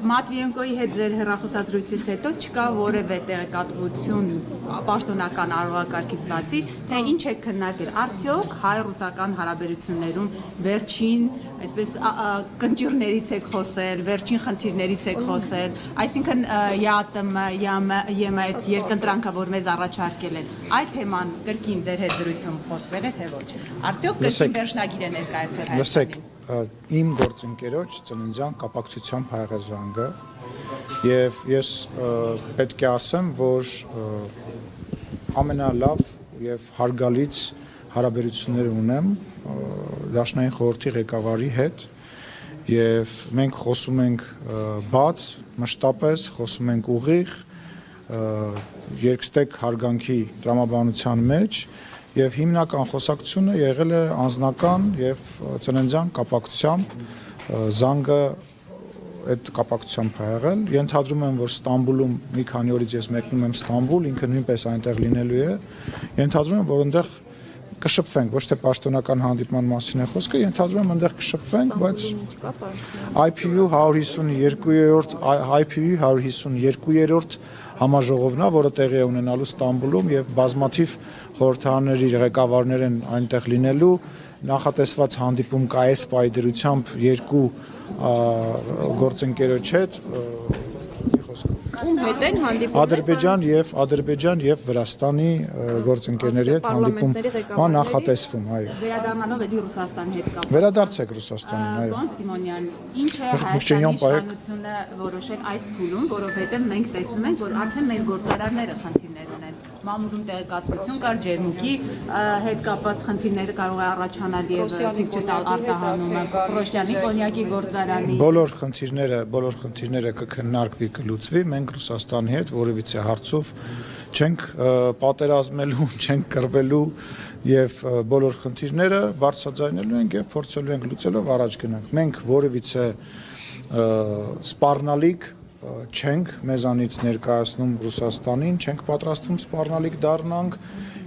Մատվիենկոյի հետ ձեր հեռախոսազրույցից հետո չկա որևէ տեղեկատվություն պաշտոնական արարողակարգից բացի, թե ինչ է քննարկել, արդյոք հայ-ռուսական հարաբերություններում վերջին, այսպես կնճիռներից եք խոսել, վերջին խնդիրներից եք խոսել, այսինքն ԵԱՏՄ-ը այդ երկընտրանքը, որ մեզ առաջարկել են, այդ թեման կրկին ձեր հետ զրույցում խոսվել է, թե ոչ։ Արդյոք կրկին վերջնագիր է ներկայացել Հայաստանին։ Լսեք, իմ գործընկերոջ ծննդյան կապակցությամբ եղել զանգը եւ ես պետք է ասեմ, որ ամենալավ եւ հարգալից հարաբերություններ ունեմ Դաշնային խորհրդի ղեկավարի հետ եւ մենք խոսում ենք բաց, մշտապես խոսում ենք ուղիղ, երկստեք հարգանքի տրամաբանության մեջ եւ հիմնական խոսակցությունը եղել է անձնական եւ ծննդյան կապակցությամբ զանգը այդ կապակցությամբ ա եղել ենթադրում եմ որ Ստամբուլում մի քանի օրից ես մեկնում եմ Ստամբուլ ինքը նույնպես այնտեղ լինելու է ենթադրում եմ որ այնտեղ կշփվենք ոչ թե պաշտոնական հանդիպման մասին է խոսքը ենթադրում եմ այնտեղ կշփվենք բայց IPU 152-րդ IPU 152-րդ համաժողովն է, որը տեղի է ունենալու Ստամբուլում եւ բազմաթիվ խորհրդարանների ղեկավարներ են այնտեղ լինելու նախատեսված հանդիպում կա այս պայդրությամբ երկու գործընկերոջ հետ Ում հետ են հանդիպում Ադրբեջան եւ Վրաստանի գործընկերների հետ հանդիպում նախատեսվում, այո։ Վերադառնալով էլի Ռուսաստանի հետ կապ։ Վերադարձեք Ռուսաստանին, այո։ Պարոն Սիմոնյան, ինչ է Հայաստանի իշխանությունը որոշել այս փուլում, որովհետեւ մենք տեսնում ենք, որ արդեն մեր գործարարները խնդիրներ ունեն։ Մամուլում տեղեկատվություն կար ջերմուկի հետ կապված խնդիրները կարող է առաջանալ եւ թույլ չտալ արտահանումը Պրոշյանի կոնյակի գործարանի։ Բոլոր խնդիրները կքննարկվի, կլուծվի, մենք Ռուսաստանի հետ որևիցե հարցով չենք պատերազմելու, չենք կռվելու եւ բոլոր խնդիրները բարձրաձայնելու ենք եւ փորձելու ենք լուծելով առաջ գնանք։ Մենք որևիցե սպառնալիք չենք մեզանից ներկայացնում Ռուսաստանին, չենք պատրաստվում սպառնալիք դառնանք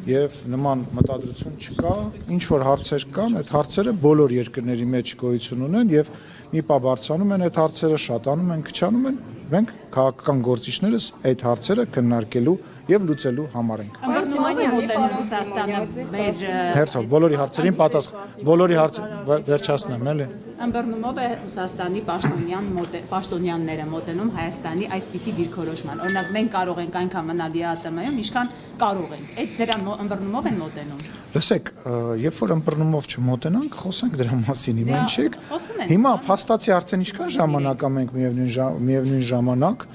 եւ նման մտադրություն չկա, ինչ որ հարցեր կան, այդ հարցերը բոլոր երկրների մեջ գոյություն ունեն եւ մի պա բարձրանում են այդ հարցերը, շատանում են, քչանում են, մենք քաղաքական գործիչներս այդ հարցերը քննարկելու եւ լուծելու համար ենք։ Ըմբռնումով է մոտենում Ռուսաստանը մեր Հերթով բոլորի հարցերին բոլորի հարցը վերջացնեմ, էլի։ Ըմբռնումով է Ռուսաստանի պաշտոնյաները մոտենում Հայաստանի այսպիսի դիրքորոշման։ Օրինակ մենք կարող ենք այնքան մնալ ԵԱՏՄ-ում, ինչքան կարող ենք։ Այդ դրան ըմբռնումով են մոտենում։ Լսեք, երբ որ ըմբռնումով չմոտենանք, խոսենք դրա մասին, հիմա ինչ եք։ Հիմա փաստացի արդեն ինչքան ժամանակ է մենք միևնույն ժամանակ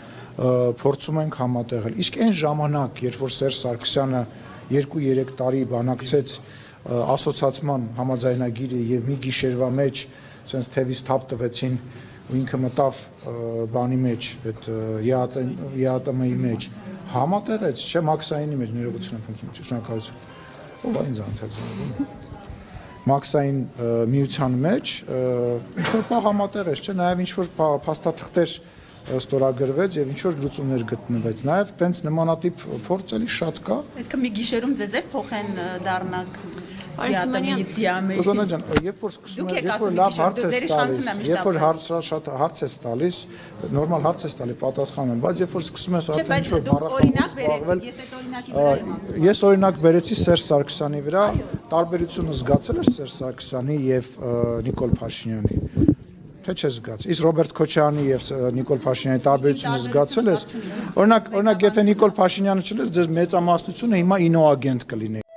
փորձում ենք համատեղել։ Իսկ այն ժամանակ, երբ որ Սերժ Սարգսյանը 2-3 տարի բանակցեց ասոցիացիան համաձայնագիրը եւ մի գիշերվա մեջ sense թևից թափ տվեցին ու ինքը մտավ բանի մեջ, այդ ԵԱՏՄ-ի մեջ, համատեղեց, չէ, Մաքսայինի մեջ ներողություն եմ խնդրում, շնորհակալություն։ Ով է ինձ անթերձում։ Մաքսային միության մեջ ինչ որ բա համատեղեց, չէ, նաեւ ինչ որ փաստաթղթեր ստորագրվեց եւ ինչ որ լուծումներ գտնվեց։ Նաեւ տենց նմանատիպ փորձ էլի շատ կա։ Այսինքն մի գիշերում ձեզ էլ փոխեն դառնանք ԵԱՏՄ-ից ԵԱՄ-ի։ Դոնա ջան, երբ որ սկսում է, երբ որ լավ հարց է տալիս, երբ որ շատ հարց է տալիս, նորմալ հարց է տալի, պատասխանում եմ, բայց երբ որ սկսում ես արդեն ինչ որ բառախոսով, ես օրինակ բերեցի Սերժ Սարգսյանի վրա, տարբերությունը զգացել ես Սերժ Սարգսյանի եւ Նիկոլ Փաշինյանի։ Թե չէ զգաց։ Իսկ Ռոբերտ Քոչարյանի եւ Նիկոլ Փաշինյանի տարբերությունը զգացել ես։ Օրինակ, եթե Նիկոլ Փաշինյանը չլեր, ձեզ մեծամասնությունը հիմա ինոագենտ կլիներ։